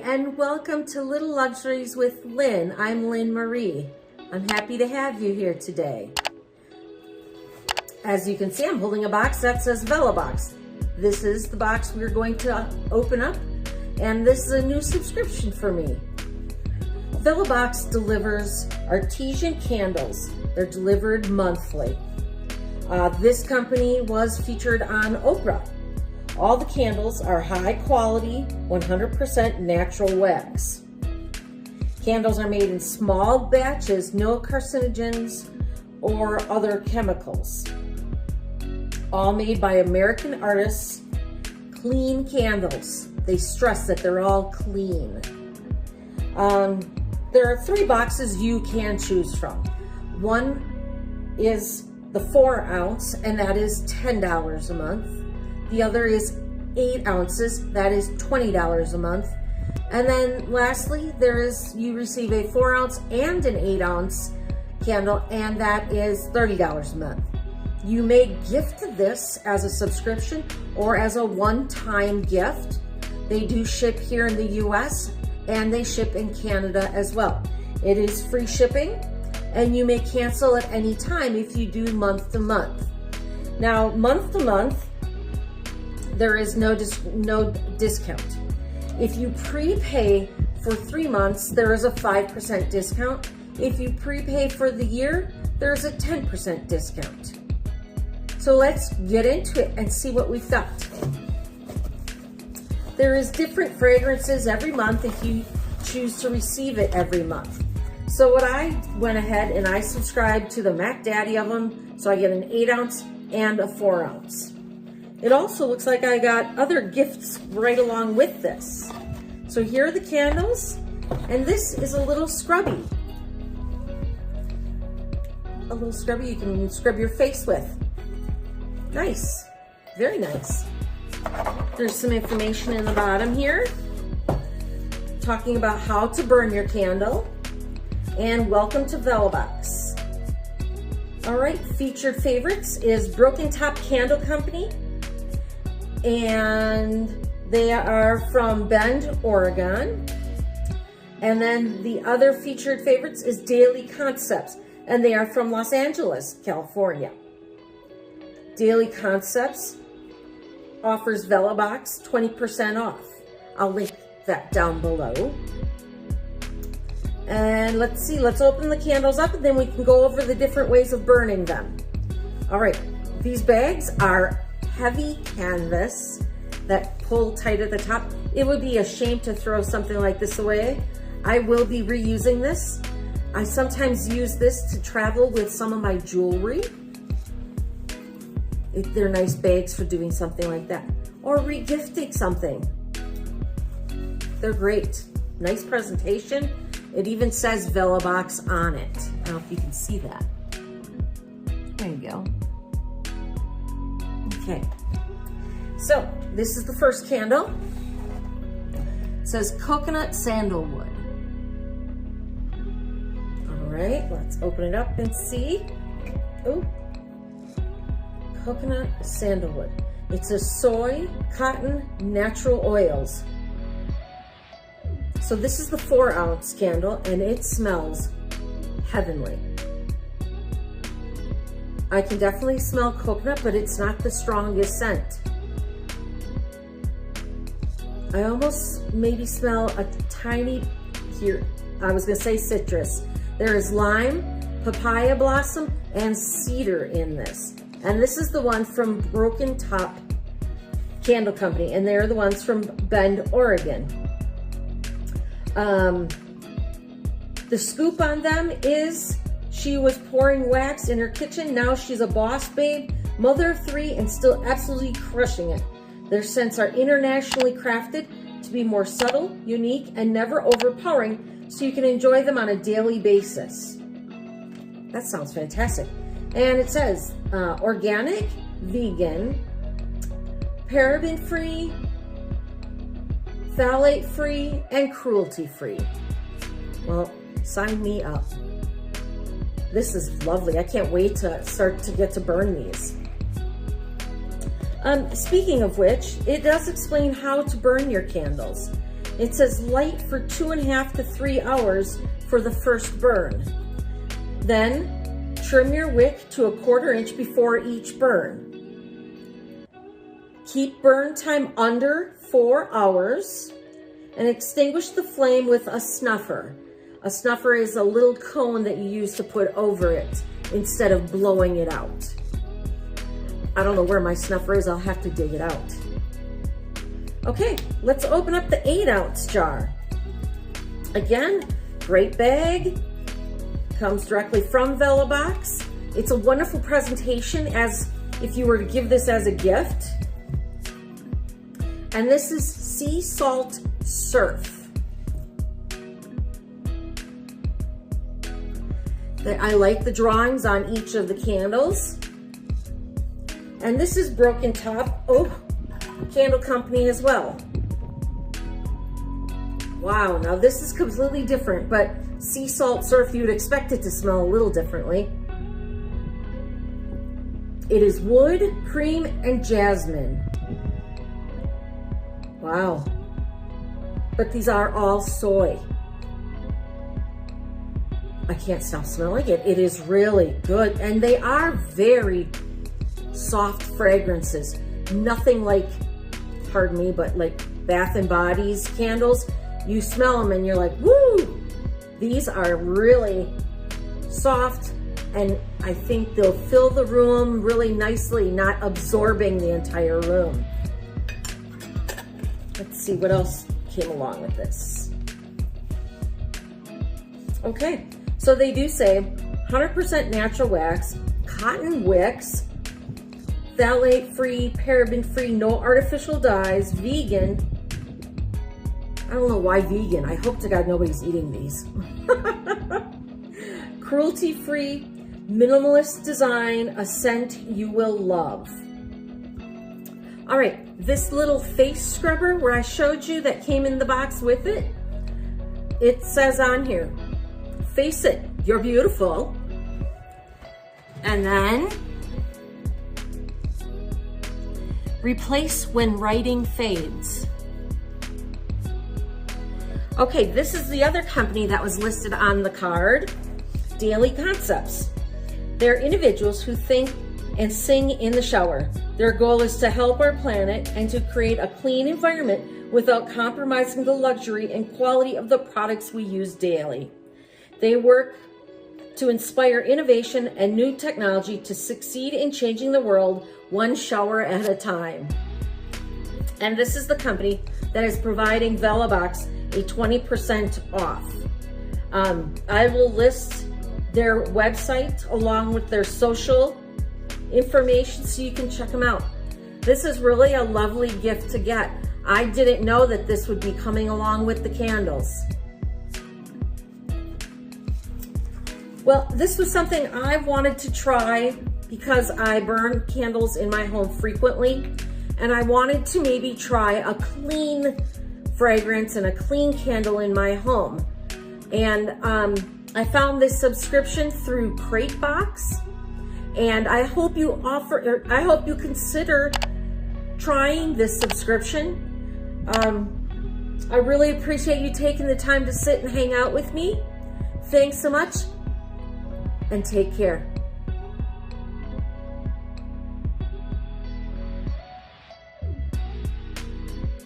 and welcome to Little Luxuries with Lynn. I'm Lynn Marie. I'm happy to have you here today. As you can see, I'm holding a box that says Vellabox. This is the box we're going to open up, and this is a new subscription for me. Vellabox delivers artesian candles. They're delivered monthly. This company was featured on Oprah. All the candles are high quality, 100% natural wax. Candles are made in small batches, no carcinogens or other chemicals. All made by American artists, clean candles. They stress that they're all clean. There are 3 boxes you can choose from. One is the 4 ounce, and that is $10 a month. The other is 8 ounces, that is $20 a month. And then lastly, you receive a 4 ounce and an 8 ounce candle, and that is $30 a month. You may gift this as a subscription or as a one-time gift. They do ship here in the US, and they ship in Canada as well. It is free shipping, and you may cancel at any time if you do month to month. Now, month to month, there is no discount. If you prepay for 3 months, there is a 5% discount. If you prepay for the year, there's a 10% discount. So let's get into it and see what we've got. There is different fragrances every month if you choose to receive it every month. So what I went ahead and I subscribed to the Mac Daddy of them, so I get an 8 ounce and a 4 ounce. It also looks like I got other gifts right along with this. So here are the candles, and this is a little scrubby. A little scrubby you can scrub your face with. Nice, very nice. There's some information in the bottom here, talking about how to burn your candle, and welcome to Vellabox. All right, featured favorites is Broken Top Candle Company, and they are from Bend, Oregon. And then the other featured favorites is Daily Concepts, and they are from Los Angeles, California. Daily Concepts offers Vellabox 20% off. I'll link that down below. And let's see, let's open the candles up, and then we can go over the different ways of burning them. All right, these bags are heavy canvas that pull tight at the top. It would be a shame to throw something like this away. I will be reusing this. I sometimes use this to travel with some of my jewelry. They're nice bags for doing something like that. Or re-gifting something. They're great. Nice presentation. It even says Vellabox on it. I don't know if you can see that. There you go. Okay, so this is the first candle. It says Coconut Sandalwood. All right, let's open it up and see. Oh, Coconut Sandalwood. It's a soy, cotton, natural oils. So this is the 4 ounce candle, and it smells heavenly. I can definitely smell coconut, but it's not the strongest scent. I almost maybe smell a tiny, here, I was gonna say citrus. There is lime, papaya blossom, and cedar in this. And this is the one from Broken Top Candle Company, and they're the ones from Bend, Oregon. The scoop on them is she was pouring wax in her kitchen. Now she's a boss babe, mother of 3, and still absolutely crushing it. Their scents are internationally crafted to be more subtle, unique, and never overpowering, so you can enjoy them on a daily basis. That sounds fantastic. And it says organic, vegan, paraben-free, phthalate-free, and cruelty-free. Well, sign me up. This is lovely. I can't wait to start to get to burn these. Speaking of which, it does explain how to burn your candles. It says light for 2.5 to 3 hours for the first burn. Then trim your wick to 1/4 inch before each burn. Keep burn time under 4 hours and extinguish the flame with a snuffer. A snuffer is a little cone that you use to put over it instead of blowing it out. I don't know where my snuffer is. I'll have to dig it out. Okay, let's open up the 8-ounce jar. Again, great bag. Comes directly from Vellabox. It's a wonderful presentation as if you were to give this as a gift. And this is Sea Salt Surf. I like the drawings on each of the candles. And this is Broken Top, candle company as well. Wow, now this is completely different, but Sea Salt Surf, you'd expect it to smell a little differently. It is wood, cream, and jasmine. Wow. But these are all soy. I can't stop smelling it. It is really good. And they are very soft fragrances. Nothing like, pardon me, but like Bath and Body's candles. You smell them and you're like, woo! These are really soft, and I think they'll fill the room really nicely, not absorbing the entire room. Let's see what else came along with this. Okay, so they do say 100% natural wax, cotton wicks, phthalate-free, paraben-free, no artificial dyes, vegan. I don't know why vegan. I hope to God nobody's eating these. Cruelty-free, minimalist design, a scent you will love. All right, this little face scrubber where I showed you that came in the box with it, it says on here, face it, you're beautiful. And then, replace when writing fades. Okay, this is the other company that was listed on the card, Daily Concepts. They're individuals who think and sing in the shower. Their goal is to help our planet and to create a clean environment without compromising the luxury and quality of the products we use daily. They work to inspire innovation and new technology to succeed in changing the world one shower at a time. And this is the company that is providing Vellabox a 20% off. I will list their website along with their social information so you can check them out. This is really a lovely gift to get. I didn't know that this would be coming along with the candles. Well, this was something I wanted to try because I burn candles in my home frequently, and I wanted to maybe try a clean fragrance and a clean candle in my home. And I found this subscription through Cratebox, and I hope you consider trying this subscription. I really appreciate you taking the time to sit and hang out with me. Thanks so much, and take care.